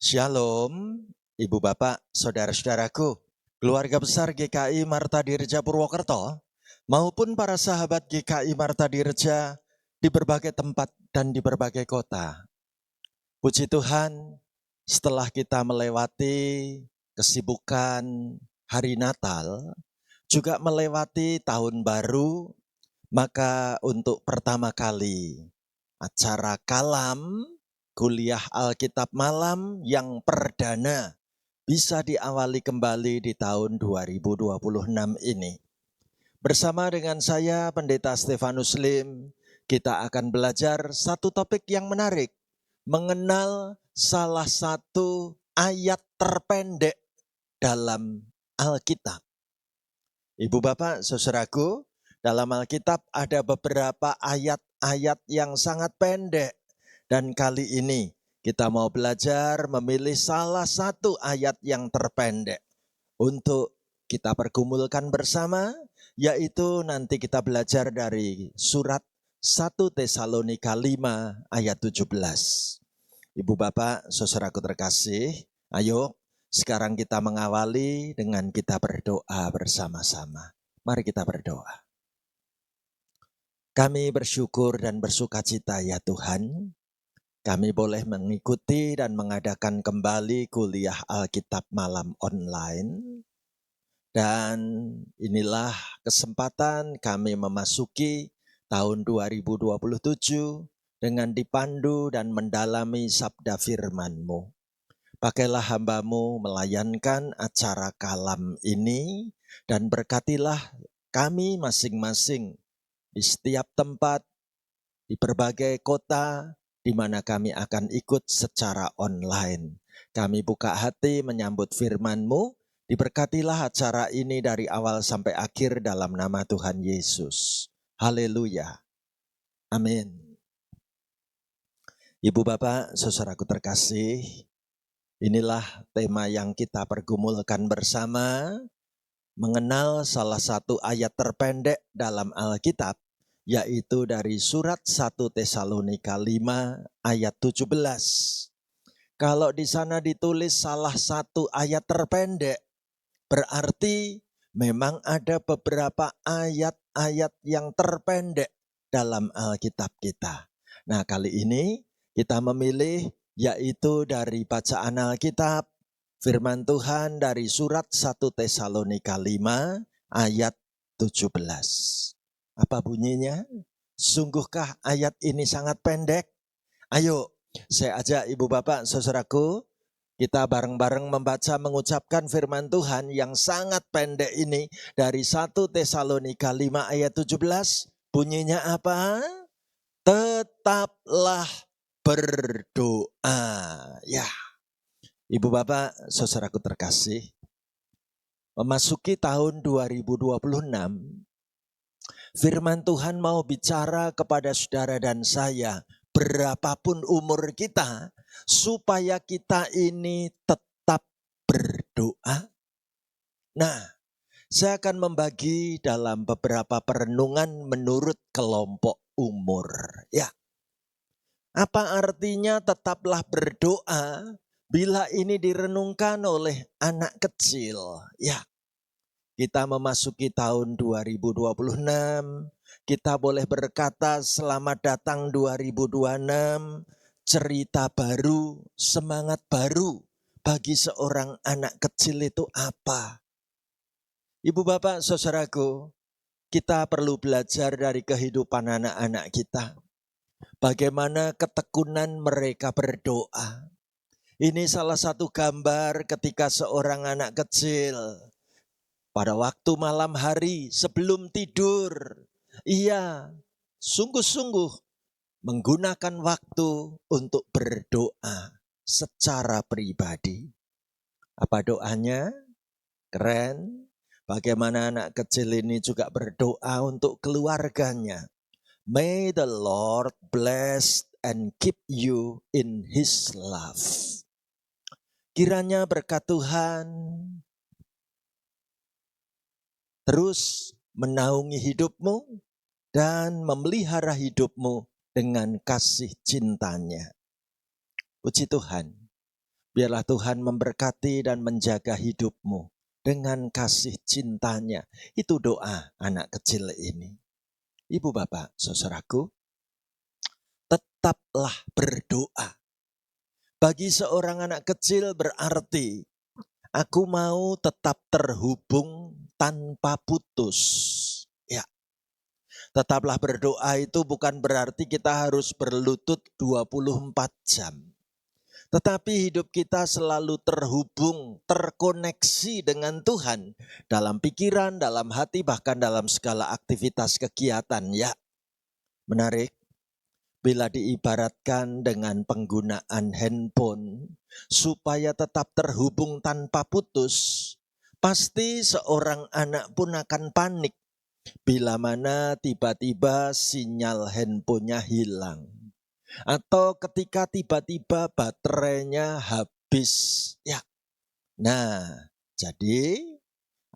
Shalom, Ibu Bapak, Saudara-saudaraku, keluarga besar GKI Marta Dirja Purwokerto, maupun para sahabat GKI Marta Dirja di berbagai tempat dan di berbagai kota. Puji Tuhan, setelah kita melewati kesibukan hari Natal, juga melewati tahun baru, maka untuk pertama kali acara Kalam, kuliah Alkitab malam yang perdana bisa diawali kembali di tahun 2026 ini. Bersama dengan saya, Pendeta Stefanus Lim, kita akan belajar satu topik yang menarik, mengenal salah satu ayat terpendek dalam Alkitab. Ibu Bapak, saudaraku, dalam Alkitab ada beberapa ayat-ayat yang sangat pendek. Dan kali ini kita mau belajar memilih salah satu ayat yang terpendek untuk kita pergumulkan bersama, yaitu nanti kita belajar dari surat 1 Tesalonika 5 ayat 17. Ibu Bapak, saudaraku terkasih, ayo sekarang kita mengawali dengan kita berdoa bersama-sama. Mari kita berdoa. Kami bersyukur dan bersukacita ya Tuhan, kami boleh mengikuti dan mengadakan kembali kuliah Alkitab malam online. Dan inilah kesempatan kami memasuki tahun 2027 dengan dipandu dan mendalami sabda firman-Mu. Pakailah hamba-Mu melayankan acara Kalam ini dan berkatilah kami masing-masing di setiap tempat, di berbagai kota, di mana kami akan ikut secara online. Kami buka hati menyambut firman-Mu, diberkatilah acara ini dari awal sampai akhir dalam nama Tuhan Yesus. Haleluya. Amin. Ibu Bapak, saudaraku terkasih, inilah tema yang kita pergumulkan bersama, mengenal salah satu ayat terpendek dalam Alkitab, yaitu dari surat 1 Tesalonika 5 ayat 17. Kalau di sana ditulis salah satu ayat terpendek, berarti memang ada beberapa ayat-ayat yang terpendek dalam Alkitab kita. Nah, kali ini kita memilih yaitu dari bacaan Alkitab, firman Tuhan dari surat 1 Tesalonika 5 ayat 17. Apa bunyinya? Sungguhkah ayat ini sangat pendek? Ayo, saya ajak ibu bapak saudaraku, kita bareng-bareng membaca mengucapkan firman Tuhan yang sangat pendek ini dari 1 Tesalonika 5 ayat 17. Bunyinya apa? Tetaplah berdoa. Ya, ibu bapak saudaraku terkasih, memasuki tahun 2026, firman Tuhan mau bicara kepada saudara dan saya, berapapun umur kita, supaya kita ini tetap berdoa. Nah, saya akan membagi dalam beberapa perenungan menurut kelompok umur. Ya, apa artinya tetaplah berdoa bila ini direnungkan oleh anak kecil? Ya, kita memasuki tahun 2026, kita boleh berkata selamat datang 2026, cerita baru, semangat baru bagi seorang anak kecil itu apa? Ibu bapak saudaraku, kita perlu belajar dari kehidupan anak-anak kita. Bagaimana ketekunan mereka berdoa. Ini salah satu gambar ketika seorang anak kecil pada waktu malam hari sebelum tidur, ia sungguh-sungguh menggunakan waktu untuk berdoa secara pribadi. Apa doanya? Keren. Bagaimana anak kecil ini juga berdoa untuk keluarganya. May the Lord bless and keep you in His love. Kiranya berkat Tuhan terus menaungi hidupmu dan memelihara hidupmu dengan kasih cintanya. Puji Tuhan. Biarlah Tuhan memberkati dan menjaga hidupmu dengan kasih cintanya. Itu doa anak kecil ini. Ibu bapak, saudaraku, tetaplah berdoa. Bagi seorang anak kecil berarti aku mau tetap terhubung tanpa putus. Ya, tetaplah berdoa itu bukan berarti kita harus berlutut 24 jam. Tetapi hidup kita selalu terhubung, terkoneksi dengan Tuhan. Dalam pikiran, dalam hati, bahkan dalam segala aktivitas kegiatan. Ya, menarik. Bila diibaratkan dengan penggunaan handphone, supaya tetap terhubung tanpa putus, pasti seorang anak pun akan panik bila mana tiba-tiba sinyal handphonenya hilang. Atau ketika tiba-tiba baterainya habis. Ya. Nah, jadi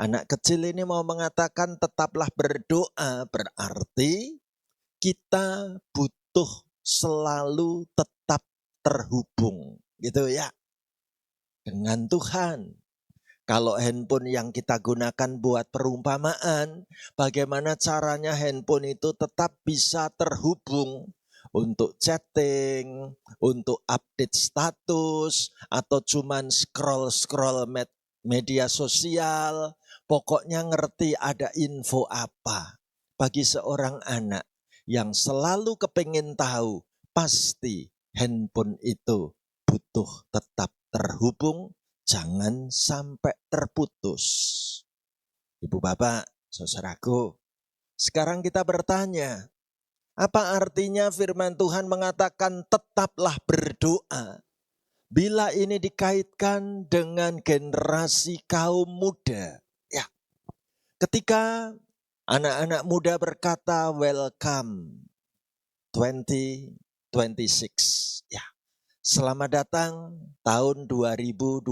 anak kecil ini mau mengatakan tetaplah berdoa, berarti kita butuh selalu tetap terhubung gitu ya dengan Tuhan. Kalau handphone yang kita gunakan buat perumpamaan, bagaimana caranya handphone itu tetap bisa terhubung untuk chatting, untuk update status, atau cuman scroll-scroll media sosial, pokoknya ngerti ada info apa. Bagi seorang anak yang selalu kepingin tahu, pasti handphone itu butuh tetap terhubung, jangan sampai terputus. Ibu bapak, saudaraku, sekarang kita bertanya, apa artinya firman Tuhan mengatakan tetaplah berdoa? Bila ini dikaitkan dengan generasi kaum muda. Ya, ketika anak-anak muda berkata welcome 2026. Ya, selamat datang tahun 2026.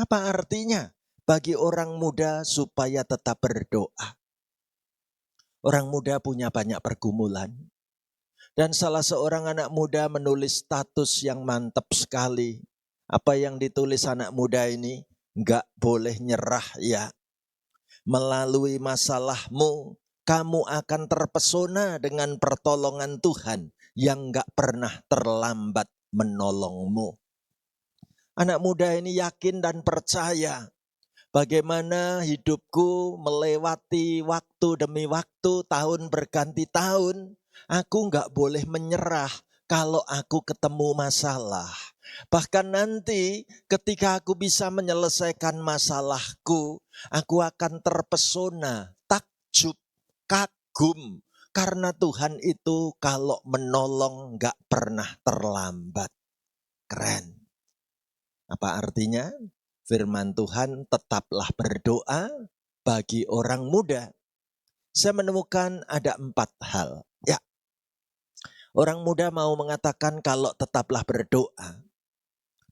Apa artinya bagi orang muda supaya tetap berdoa? Orang muda punya banyak pergumulan. Dan salah seorang anak muda menulis status yang mantap sekali. Apa yang ditulis anak muda ini? Enggak boleh nyerah ya. Melalui masalahmu, kamu akan terpesona dengan pertolongan Tuhan yang enggak pernah terlambat menolongmu. Anak muda ini yakin dan percaya bagaimana hidupku melewati waktu demi waktu, tahun berganti tahun. Aku enggak boleh menyerah kalau aku ketemu masalah. Bahkan nanti ketika aku bisa menyelesaikan masalahku, aku akan terpesona, takjub, kagum. Karena Tuhan itu kalau menolong enggak pernah terlambat. Keren. Apa artinya? Firman Tuhan tetaplah berdoa bagi orang muda. Saya menemukan ada 4 hal. Ya, orang muda mau mengatakan kalau tetaplah berdoa.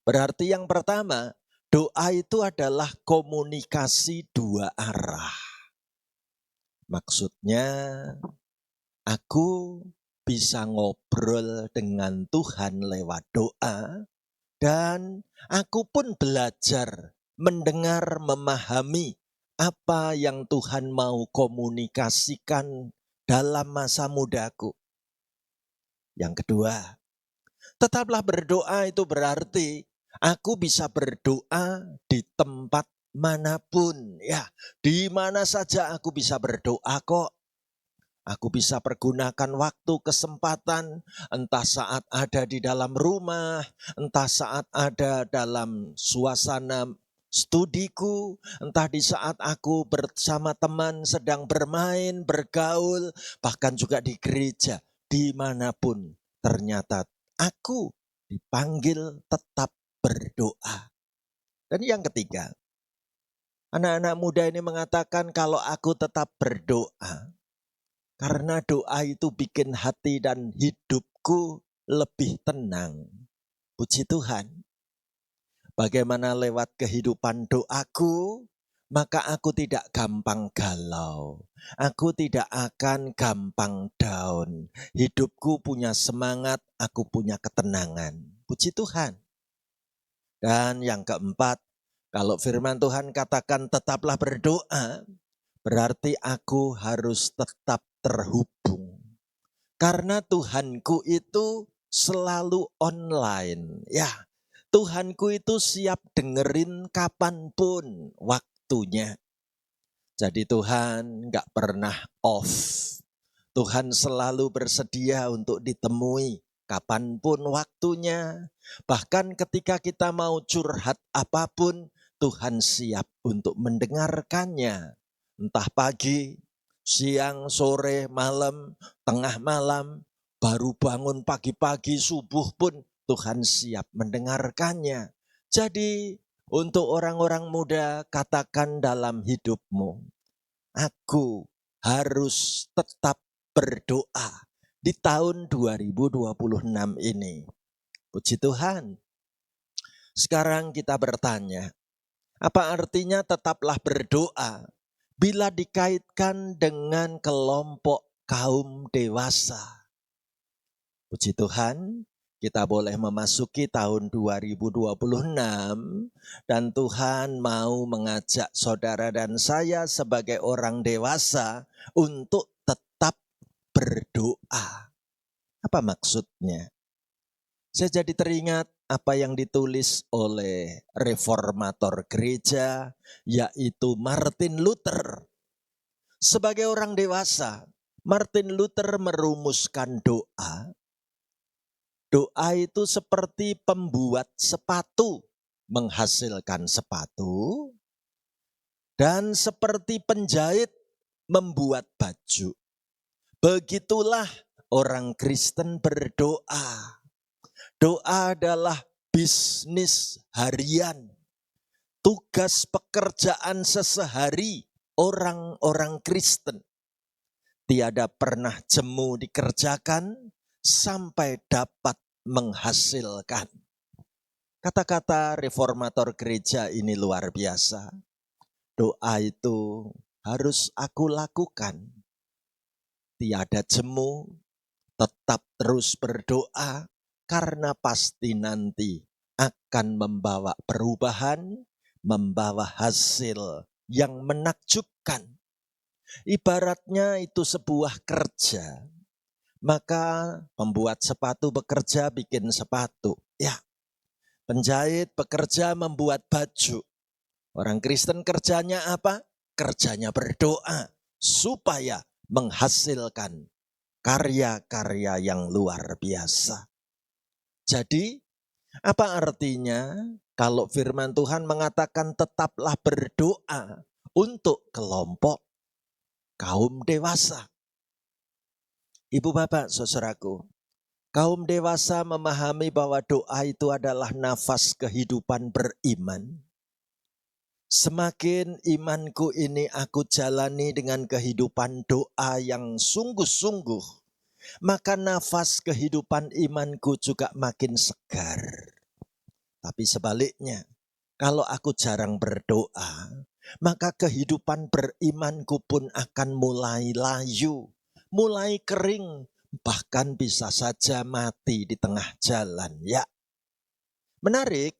Berarti yang pertama, doa itu adalah komunikasi 2 arah. Maksudnya, aku bisa ngobrol dengan Tuhan lewat doa. Dan aku pun belajar mendengar, memahami apa yang Tuhan mau komunikasikan dalam masa mudaku. Yang kedua, tetaplah berdoa itu berarti aku bisa berdoa di tempat manapun. Ya, di mana saja aku bisa berdoa kok. Aku bisa pergunakan waktu, kesempatan, entah saat ada di dalam rumah, entah saat ada dalam suasana studiku, entah di saat aku bersama teman sedang bermain, bergaul, bahkan juga di gereja, dimanapun ternyata aku dipanggil tetap berdoa. Dan yang ketiga, anak-anak muda ini mengatakan kalau aku tetap berdoa, karena doa itu bikin hati dan hidupku lebih tenang. Puji Tuhan. Bagaimana lewat kehidupan doaku, maka aku tidak gampang galau. Aku tidak akan gampang down. Hidupku punya semangat, aku punya ketenangan. Puji Tuhan. Dan yang keempat, kalau firman Tuhan katakan tetaplah berdoa, berarti aku harus tetap terhubung. Karena Tuhanku itu selalu online. Ya, Tuhanku itu siap dengerin kapanpun waktunya. Jadi Tuhan gak pernah off. Tuhan selalu bersedia untuk ditemui kapanpun waktunya. Bahkan ketika kita mau curhat apapun, Tuhan siap untuk mendengarkannya. Entah pagi, siang, sore, malam, tengah malam, baru bangun pagi-pagi, subuh pun Tuhan siap mendengarkannya. Jadi untuk orang-orang muda, katakan dalam hidupmu, aku harus tetap berdoa di tahun 2026 ini. Puji Tuhan. Sekarang kita bertanya, apa artinya tetaplah berdoa bila dikaitkan dengan kelompok kaum dewasa? Puji Tuhan, kita boleh memasuki tahun 2026 dan Tuhan mau mengajak saudara dan saya sebagai orang dewasa untuk tetap berdoa. Apa maksudnya? Saya jadi teringat apa yang ditulis oleh reformator gereja, yaitu Martin Luther. Sebagai orang dewasa, Martin Luther merumuskan doa. Doa itu seperti pembuat sepatu, menghasilkan sepatu, dan seperti penjahit membuat baju. Begitulah orang Kristen berdoa. Doa adalah bisnis harian, tugas pekerjaan sesehari orang-orang Kristen. Tiada pernah jemu dikerjakan sampai dapat menghasilkan. Kata-kata reformator gereja ini luar biasa. Doa itu harus aku lakukan. Tiada jemu, tetap terus berdoa, karena pasti nanti akan membawa perubahan, membawa hasil yang menakjubkan. Ibaratnya itu sebuah kerja. Maka pembuat sepatu bekerja bikin sepatu. Ya, penjahit bekerja membuat baju. Orang Kristen kerjanya apa? Kerjanya berdoa supaya menghasilkan karya-karya yang luar biasa. Jadi, apa artinya kalau firman Tuhan mengatakan tetaplah berdoa untuk kelompok kaum dewasa? Ibu bapak saudaraku, kaum dewasa memahami bahwa doa itu adalah nafas kehidupan beriman. Semakin imanku ini aku jalani dengan kehidupan doa yang sungguh-sungguh, maka nafas kehidupan imanku juga makin segar. Tapi sebaliknya, kalau aku jarang berdoa, maka kehidupan berimanku pun akan mulai layu, mulai kering, bahkan bisa saja mati di tengah jalan. Ya, menarik,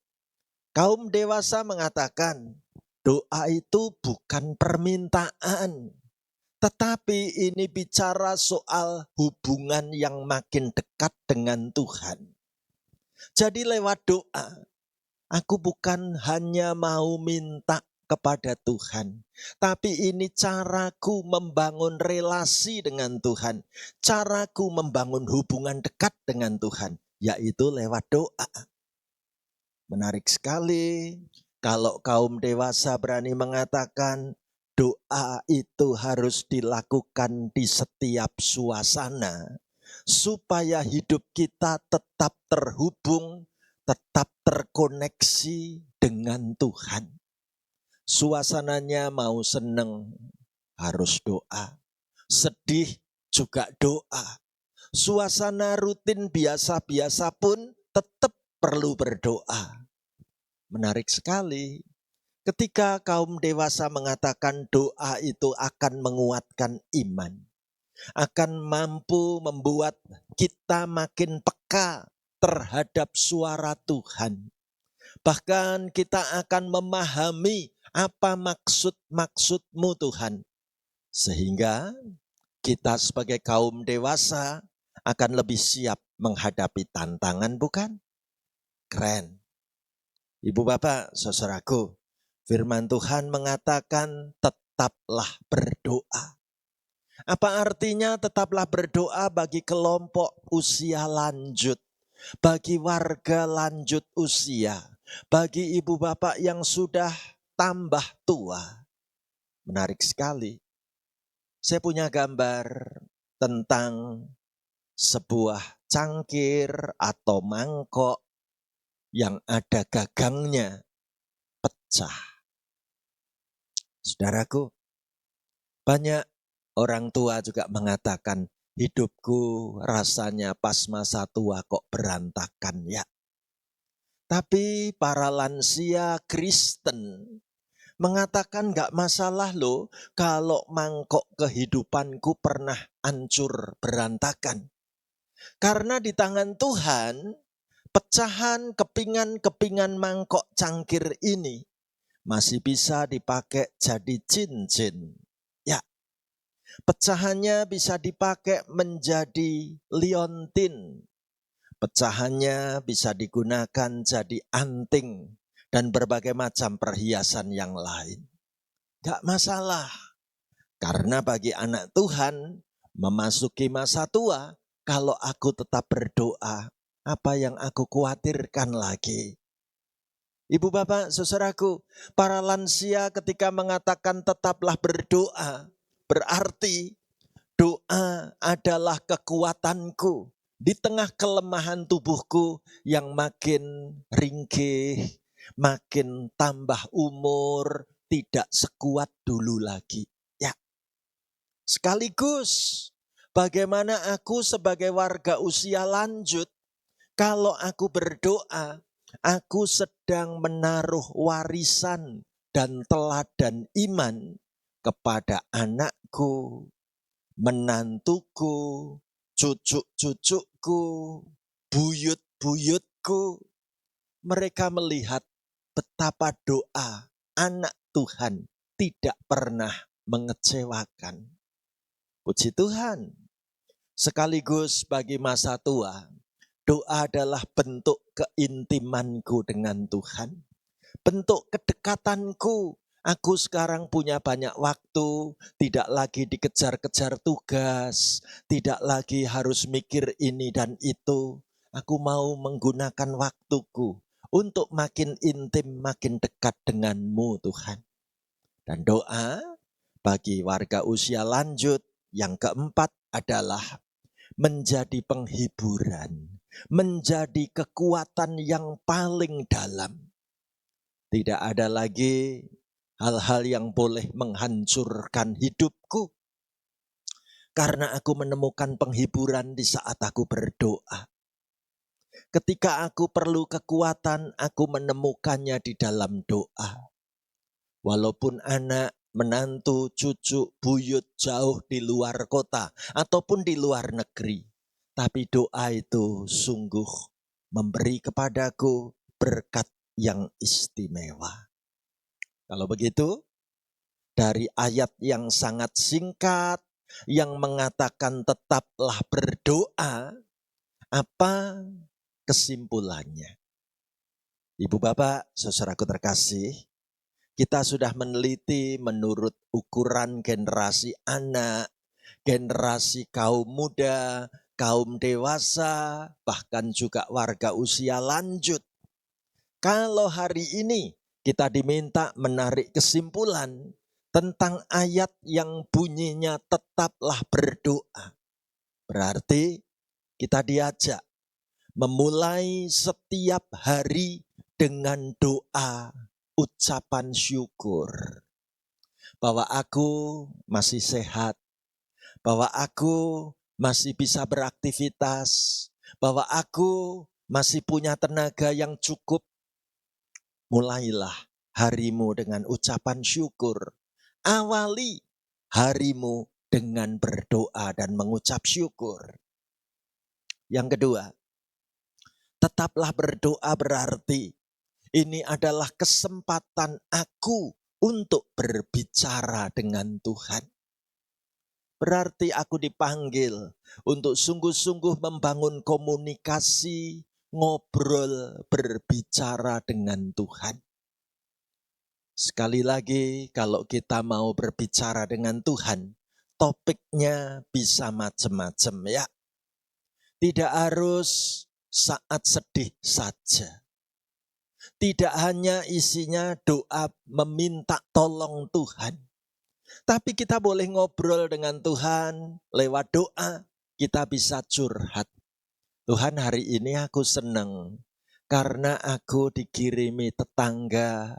kaum dewasa mengatakan doa itu bukan permintaan, tetapi ini bicara soal hubungan yang makin dekat dengan Tuhan. Jadi lewat doa, aku bukan hanya mau minta kepada Tuhan, tapi ini caraku membangun relasi dengan Tuhan, caraku membangun hubungan dekat dengan Tuhan, yaitu lewat doa. Menarik sekali kalau kaum dewasa berani mengatakan doa itu harus dilakukan di setiap suasana, supaya hidup kita tetap terhubung, tetap terkoneksi dengan Tuhan. Suasananya mau seneng, harus doa. Sedih juga doa. Suasana rutin biasa-biasa pun tetap perlu berdoa. Menarik sekali. Ketika kaum dewasa mengatakan doa itu akan menguatkan iman, akan mampu membuat kita makin peka terhadap suara Tuhan, Bahkan kita akan memahami apa maksud-maksud-Mu Tuhan. Sehingga kita sebagai kaum dewasa akan lebih siap menghadapi tantangan, bukan? Keren. Ibu bapak, saudaraku, firman Tuhan mengatakan tetaplah berdoa. Apa artinya tetaplah berdoa bagi kelompok usia lanjut, bagi warga lanjut usia, bagi ibu bapak yang sudah tambah tua? Menarik sekali. Saya punya gambar tentang sebuah cangkir atau mangkok yang ada gagangnya pecah. Saudaraku, banyak orang tua juga mengatakan, hidupku rasanya pas masa tua kok berantakan ya. Tapi para lansia Kristen mengatakan gak masalah loh kalau mangkok kehidupanku pernah hancur berantakan. Karena di tangan Tuhan, pecahan kepingan-kepingan mangkok cangkir ini masih bisa dipakai jadi cincin. Ya, pecahannya bisa dipakai menjadi liontin. Pecahannya bisa digunakan jadi anting dan berbagai macam perhiasan yang lain. Gak masalah. Karena bagi anak Tuhan memasuki masa tua, kalau aku tetap berdoa, apa yang aku khawatirkan lagi? Ibu bapak, saudaraku, para lansia ketika mengatakan tetaplah berdoa, berarti doa adalah kekuatanku di tengah kelemahan tubuhku yang makin ringkih, makin tambah umur, tidak sekuat dulu lagi. Ya, sekaligus bagaimana aku sebagai warga usia lanjut, kalau aku berdoa, aku sedang menaruh warisan dan teladan iman kepada anakku, menantuku, cucu-cucuku, buyut-buyutku. Mereka melihat betapa doa anak Tuhan tidak pernah mengecewakan. Puji Tuhan. Sekaligus bagi masa tua, doa adalah bentuk keintimanku dengan Tuhan. Bentuk kedekatanku. Aku sekarang punya banyak waktu, tidak lagi dikejar-kejar tugas, tidak lagi harus mikir ini dan itu. Aku mau menggunakan waktuku untuk makin intim, makin dekat denganmu Tuhan. Dan doa bagi warga usia lanjut yang keempat adalah menjadi penghiburan, menjadi kekuatan yang paling dalam. Tidak ada lagi hal-hal yang boleh menghancurkan hidupku. Karena aku menemukan penghiburan di saat aku berdoa. Ketika aku perlu kekuatan, aku menemukannya di dalam doa. Walaupun anak, menantu, cucu, buyut jauh di luar kota ataupun di luar negeri. Tapi doa itu sungguh memberi kepadaku berkat yang istimewa. Kalau begitu, dari ayat yang sangat singkat yang mengatakan tetaplah berdoa, apa kesimpulannya? Ibu bapak, saudaraku terkasih, kita sudah meneliti menurut ukuran generasi anak, generasi kaum muda, kaum dewasa, bahkan juga warga usia lanjut. Kalau hari ini kita diminta menarik kesimpulan tentang ayat yang bunyinya tetaplah berdoa. Berarti kita diajak memulai setiap hari dengan doa, ucapan syukur. Bahwa aku masih sehat, bahwa aku masih bisa beraktivitas, bahwa aku masih punya tenaga yang cukup. Mulailah harimu dengan ucapan syukur. Awali harimu dengan berdoa dan mengucap syukur. Yang kedua, tetaplah berdoa berarti Ini adalah kesempatan aku untuk berbicara dengan Tuhan. Berarti aku dipanggil untuk sungguh-sungguh membangun komunikasi, ngobrol, berbicara dengan Tuhan. Sekali lagi, kalau kita mau berbicara dengan Tuhan, topiknya bisa macam-macam ya. Tidak harus saat sedih saja. Tidak hanya isinya doa meminta tolong Tuhan. Tapi kita boleh ngobrol dengan Tuhan lewat doa. Kita bisa curhat. Tuhan, hari ini aku senang karena aku dikirimi tetangga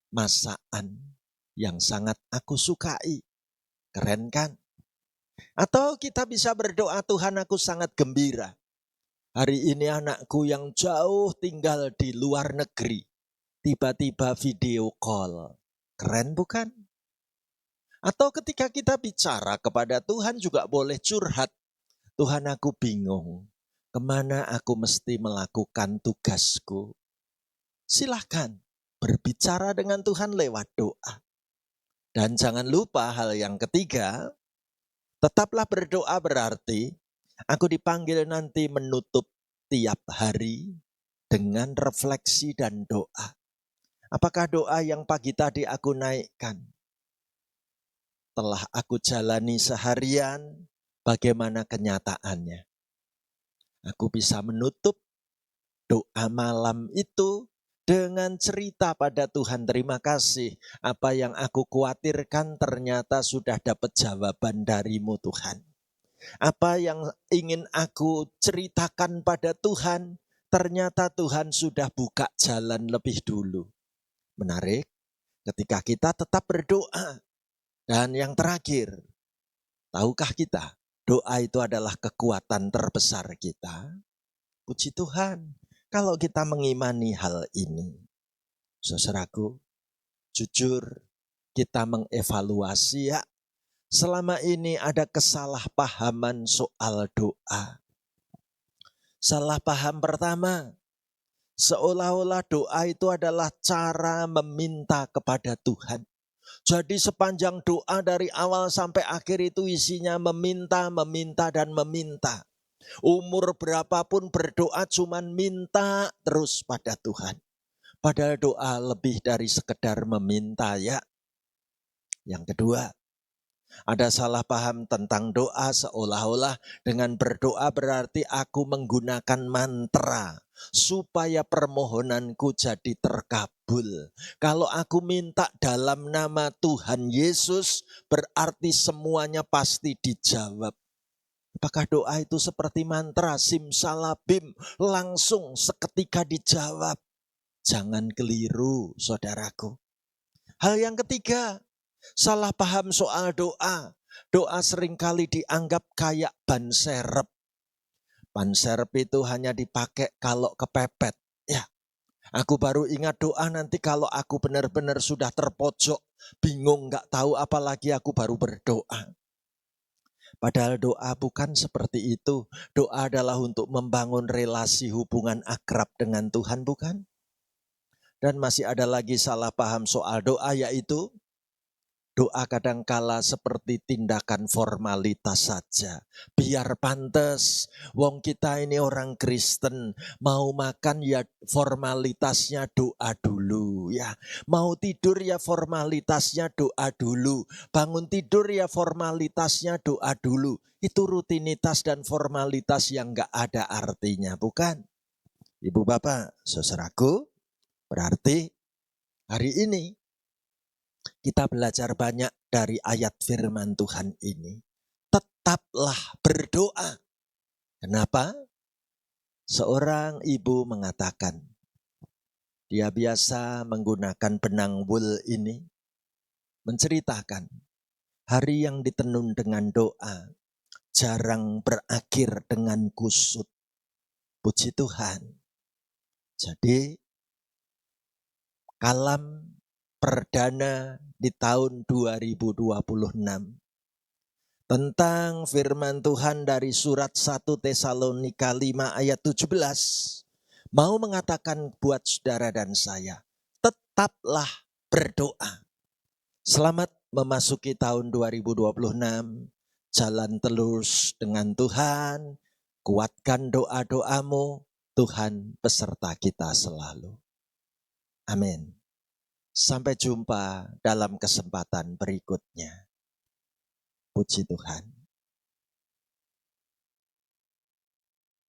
masakan yang sangat aku sukai. Keren kan? Atau kita bisa berdoa, Tuhan, aku sangat gembira. Hari ini anakku yang jauh tinggal di luar negeri, tiba-tiba video call. Keren bukan? Atau ketika kita bicara kepada Tuhan juga boleh curhat. Tuhan, aku bingung. Kemana aku mesti melakukan tugasku? Silahkan berbicara dengan Tuhan lewat doa. Dan jangan lupa hal yang ketiga, tetaplah berdoa berarti aku dipanggil nanti menutup tiap hari dengan refleksi dan doa. Apakah doa yang pagi tadi aku naikkan telah aku jalani seharian, bagaimana kenyataannya? Aku bisa menutup doa malam itu dengan cerita pada Tuhan, terima kasih. Apa yang aku khawatirkan ternyata sudah dapat jawaban darimu Tuhan. Apa yang ingin aku ceritakan pada Tuhan, ternyata Tuhan sudah buka jalan lebih dulu. Menarik, ketika kita tetap berdoa. Dan yang terakhir, tahukah kita, doa itu adalah kekuatan terbesar kita? Puji Tuhan, kalau kita mengimani hal ini. Saudaraku, jujur kita mengevaluasi ya, selama ini ada kesalahpahaman soal doa. Salah paham pertama, seolah-olah doa itu adalah cara meminta kepada Tuhan. Jadi sepanjang doa dari awal sampai akhir itu isinya meminta, meminta, dan meminta. Umur berapapun berdoa cuman minta terus pada Tuhan. Padahal doa lebih dari sekedar meminta ya. Yang kedua, ada salah paham tentang doa seolah-olah dengan berdoa berarti aku menggunakan mantra supaya permohonanku jadi terkabul. Kalau aku minta dalam nama Tuhan Yesus berarti semuanya pasti dijawab. Apakah doa itu seperti mantra simsalabim langsung seketika dijawab? Jangan keliru saudaraku. Hal yang ketiga, salah paham soal doa. Doa seringkali dianggap kayak ban serep. Ban serep itu hanya dipakai kalau kepepet. Ya, aku baru ingat doa nanti kalau aku benar-benar sudah terpojok, bingung gak tahu apalagi aku baru berdoa. Padahal doa bukan seperti itu. Doa adalah untuk membangun relasi hubungan akrab dengan Tuhan, bukan? Dan masih ada lagi salah paham soal doa, yaitu doa kadangkala seperti tindakan formalitas saja. Biar pantas, wong kita ini orang Kristen, mau makan ya formalitasnya doa dulu ya. Mau tidur ya formalitasnya doa dulu. Bangun tidur ya formalitasnya doa dulu. Itu rutinitas dan formalitas yang gak ada artinya, bukan? Ibu bapak, saudaraku, berarti hari ini kita belajar banyak dari ayat firman Tuhan ini. Tetaplah berdoa. Kenapa? Seorang ibu mengatakan, dia biasa menggunakan benang wul ini, menceritakan hari yang ditenun dengan doa, jarang berakhir dengan kusut. Puji Tuhan. Jadi, kalam perdana di tahun 2026 tentang firman Tuhan dari surat 1 Tesalonika 5 ayat 17 mau mengatakan buat saudara dan saya, tetaplah berdoa. Selamat memasuki tahun 2026, jalan terus dengan Tuhan, kuatkan doa-doamu, Tuhan beserta kita selalu. Amin. Sampai jumpa dalam kesempatan berikutnya. Puji Tuhan.